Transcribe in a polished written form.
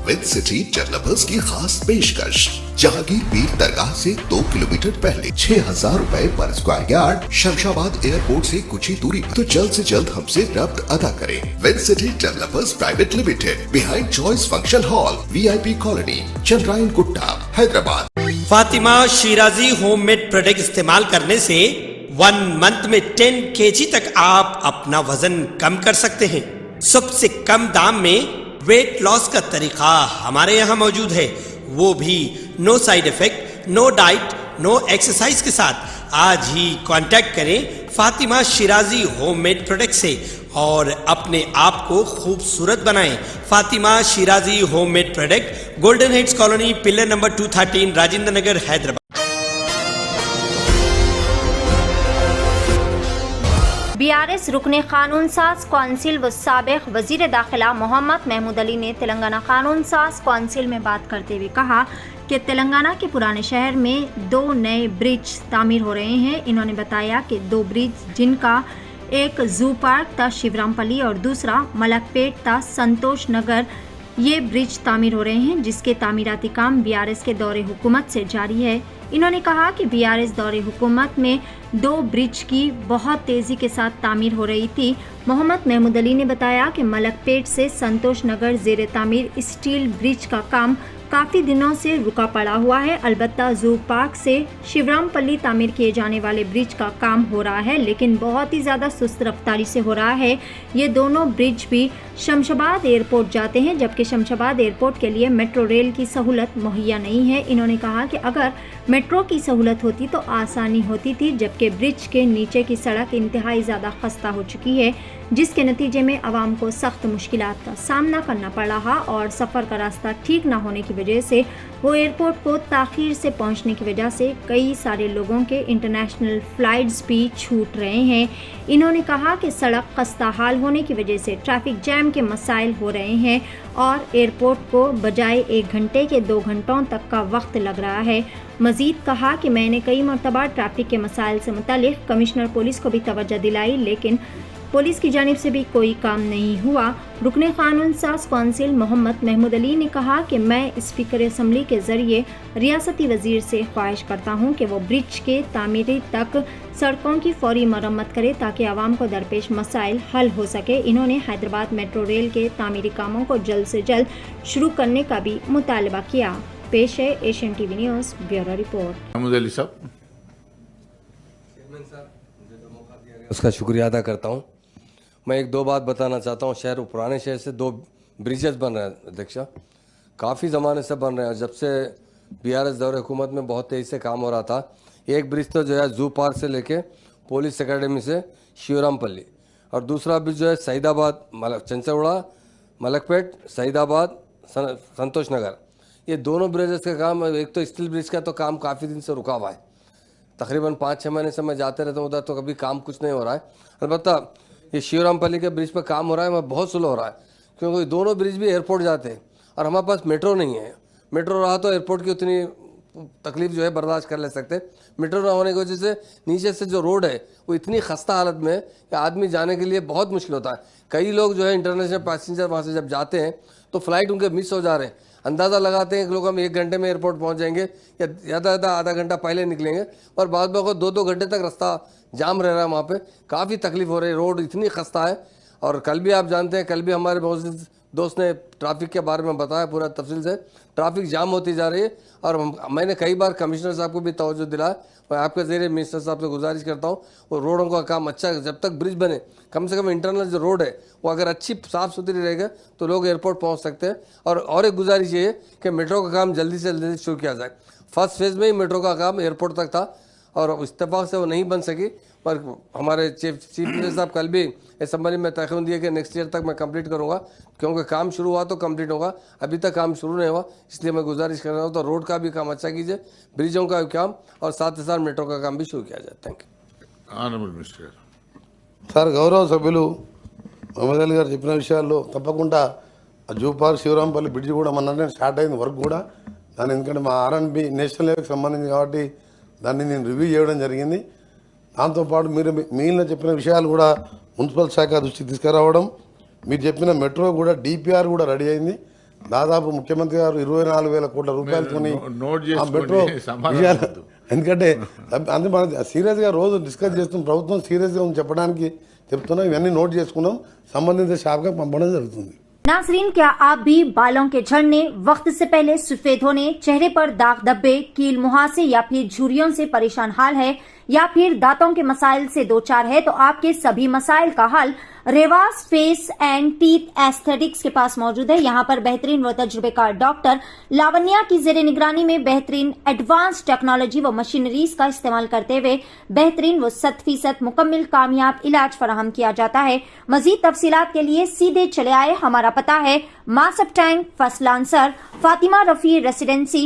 With city developers की खास पेशकश। जहांगीर पीर दरगाह से 2 किलोमीटर पहले 6,000 रुपए पर स्क्वायर यार्ड, शमशाबाद एयरपोर्ट से कुछ ही दूरी पर। तो जल्द से जल्द हमसे रब्त अदा करें। With city developers private limited, behind choice function hall, VIP colony, Chandrayangutta, Hyderabad. Fatima Shirazi homemade product इस्तेमाल करने से 1 मंथ में 10 kg तक आप अपना वजन कम कर सकते हैं। सबसे कम दाम में वेट लॉस का तरीका हमारे यहाँ मौजूद है, वो भी no side effect, no diet, no exercise के साथ। आज ही कांटेक्ट करें फातिमा शिराजी होममेड प्रोडक्ट से और अपने आप को खूबसूरत बनाएं। Fatima Shirazi homemade product, golden heads colony, pillar number 213, Rajendra Nagar, Hyderabad. BRS रुकने कानून साज कौंसिल व साबिक वजीर दाखिला मोहम्मद महमूद अली ने तेलंगाना कानून साज कौंसिल में बात करते हुए कहा कि तेलंगाना के पुराने शहर में 2 नए ब्रिज तामीर हो रहे हैं। इन्होंने बताया कि 2 ब्रिज, जिनका एक जू पार्क था शिवरामपल्ली और दूसरा मलकपेट था संतोष नगर, ये ब्रिज तामीर हो रहे हैं, जिसके तामीराती काम BRS के दौरे हुकूमत से जारी है। इन्होंने कहा कि BRS दौरे हुकूमत में 2 ब्रिज की बहुत तेज़ी के साथ तामीर हो रही थी। मोहम्मद महमूद अली ने बताया कि मलकपेट से संतोष नगर ज़ेर तामीर स्टील ब्रिज का काम काफ़ी दिनों से रुका पड़ा हुआ है। अलबत्ता जू पार्क से शिवरामपल्ली तामीर किए जाने वाले ब्रिज का काम हो रहा है, लेकिन बहुत ही ज़्यादा सुस्त रफ्तारी से हो रहा है। ये दोनों ब्रिज भी शमशाबाद एयरपोर्ट जाते हैं, जबकि शमशाबाद एयरपोर्ट के लिए मेट्रो रेल की सहूलत मुहैया नहीं है। इन्होंने कहा कि अगर मेट्रो की सहूलत होती तो आसानी होती थी, जबकि ब्रिज के नीचे की सड़क इंतहाई ज़्यादा खस्ता हो चुकी है, जिसके नतीजे में आवाम को सख्त मुश्किलात का सामना करना पड़ रहा और सफ़र का रास्ता ठीक ना होने की वजह से वो एयरपोर्ट को ताख़ीर से पहुंचने की वजह से कई सारे लोगों के इंटरनेशनल फ़्लाइट्स भी छूट रहे हैं। इन्होंने कहा कि सड़क खस्ता हाल होने की वजह से ट्रैफिक जैम के मसाइल हो रहे हैं और एयरपोर्ट को बजाय 1 घंटे के 2 घंटों तक का वक्त लग रहा है। मज़ीद कहा कि मैंने कई मरतबा ट्रैफिक के मसाइल से मुतालिक कमिश्नर पुलिस को भी तवज्जो दिलाई, लेकिन पुलिस की जानिब से भी कोई काम नहीं हुआ। रुकने कानून साज कौंसिल मोहम्मद महमूद अली ने कहा कि मैं स्पीकर असम्बली के ज़रिए रियासती वज़ीर से ख्वाहिश करता हूं कि वो ब्रिज के तामीरी तक सड़कों की फौरी मरम्मत करे ताकि आवाम को दरपेश मसाइल हल हो सके। इन्होंने हैदराबाद मेट्रो रेल के तामीरी कामों को जल्द से जल्द शुरू करने का भी मुतालबा किया। पेश है Asian TV news bureau report. Mahmood Ali sahab, उसका शुक्रिया अदा करता हूँ। मैं 1-2 बात बताना चाहता हूँ। पुराने शहर से 2 ब्रिजेस बन रहे हैं अध्यक्षा, काफ़ी ज़माने से बन रहे हैं। जब से BRS दौरे हुकूमत में बहुत तेज़ी से काम हो रहा था। एक ब्रिज तो जो है जू पार्क से लेके पुलिस अकेडमी से शिवरामपल्ली, और दूसरा ब्रिज जो है सईदाबाद चंचौड़ा मलकपेट सईदाबाद संतोष नगर, ये दोनों ब्रिजेस का काम, एक तो स्टील ब्रिज का तो काम काफ़ी दिन से रुका हुआ है। तकरीबन 5-6 महीने से मैं जाते रहता हूँ उधर, तो कभी काम कुछ नहीं हो रहा है। अलबत्ता ये शिवरामपल्ली के ब्रिज पर काम हो रहा है, मैं बहुत स्लो हो रहा है, क्योंकि दोनों ब्रिज भी एयरपोर्ट जाते हैं और हमारे पास मेट्रो नहीं है। मेट्रो रहा तो एयरपोर्ट की उतनी तकलीफ जो है बर्दाश्त कर ले सकते। मेट्रो ना होने की वजह से नीचे से जो रोड है वो इतनी खस्ता हालत में है कि आदमी जाने के लिए बहुत मुश्किल होता है। कई लोग जो है इंटरनेशनल पैसेंजर वहाँ से जब जाते हैं तो फ्लाइट उनके मिस हो जा रहे हैं। अंदाज़ा लगाते हैं कि लोग हम 1 घंटे में एयरपोर्ट पहुँच जाएंगे या ज़्यादा आधा घंटा पहले निकलेंगे, और बाद में 2-2 घंटे तक रास्ता जाम रह रहा है। वहाँ पे काफ़ी तकलीफ हो रही है, रोड इतनी खस्ता है। और कल भी आप जानते हैं, कल भी हमारे बहुत दोस्त ने ट्रैफिक के बारे में बताया पूरा तफसील से। ट्रैफिक जाम होती जा रही है और मैंने कई बार कमिश्नर साहब को भी तवज्जो दिलाया। मैं आपके ज़रिए मिनिस्टर साहब से गुजारिश करता हूँ वो रोडों का काम अच्छा, जब तक ब्रिज बने कम से कम इंटरनल जो रोड है वो अगर अच्छी साफ़ सुथरी रहेगा तो लोग एयरपोर्ट पहुँच सकते हैं। और एक गुजारिश ये है कि मेट्रो का काम जल्दी से जल्दी शुरू किया जाए। फर्स्ट फेज़ में ही मेट्रो का काम एयरपोर्ट तक था और इत्तेफाक से वो नहीं बन सकी, पर हमारे चीफ मिनिस्टर साहब कल भी इस संबंध में तयख़ुन दिए कि नेक्स्ट ईयर तक मैं कंप्लीट करूंगा, क्योंकि काम शुरू हुआ तो कंप्लीट होगा। अभी तक काम शुरू नहीं हुआ, इसलिए मैं गुजारिश कर रहा हूँ तो रोड का भी काम अच्छा कीजिए, ब्रिजों का भी काम, और साथ ही साथ मेट्रो का काम भी शुरू किया जाए। Thank you. Honourable minister sir, గౌరవ సభ్యులు మహమ్మద్ అలీ గారు చెప్పిన విషయాల్లో తప్పకుండా జూ పార్క్ శివరాంపల్లి బ్రిడ్జ్ కూడా మొన్ననే స్టార్ట్ అయింది వర్క్ కూడా. దాని ఎందుకంటే మా R&B నేషనల్ లెవెల్కి సంబంధించి కాబట్టి దాన్ని నేను రివ్యూ చేయడం జరిగింది. దాంతోపాటు మీరు మిగిలిన చెప్పిన విషయాలు కూడా మున్సిపల్ శాఖ దృష్టికి తీసుకురావడం, మీరు చెప్పిన మెట్రో కూడా DPR కూడా రెడీ అయింది. దాదాపు ముఖ్యమంత్రి గారు 24,000 కోట్ల రూపాయలతోని నోట్ ఆ చేసుకోండి, మెట్రో సమాధానం విజయాలు వద్దు. ఎందుకంటే అందుకే మనం సీరియస్గా రోజు డిస్కస్ చేస్తున్నాం, ప్రభుత్వం సీరియస్గా ఉంది చెప్పడానికి చెప్తున్నాం, ఇవన్నీ నోట్ చేసుకున్నాం, సంబంధిత శాఖగా పంపడం జరుగుతుంది. नाजरीन, क्या आप भी बालों के झड़ने, वक्त से पहले सफेद होने, चेहरे पर दाग धब्बे, कील मुहासे या फिर झुर्रियों से परेशान हाल है या फिर दांतों के मसाइल से दो चार है तो आपके सभी मसाइल का हल Revas face and teeth aesthetics के पास मौजूद है। यहाँ पर बेहतरीन व तजुर्बेकार डॉक्टर लावण्या की जेर निगरानी में बेहतरीन एडवांस टेक्नोलॉजी व मशीनरीज का इस्तेमाल करते हुए बेहतरीन व 100% मुकम्मल कामयाब इलाज फराहम किया जाता है। मजीद तफसीलात के लिए सीधे चले आए, हमारा पता है Masab tank, first lancer, Fatima Rafi residency,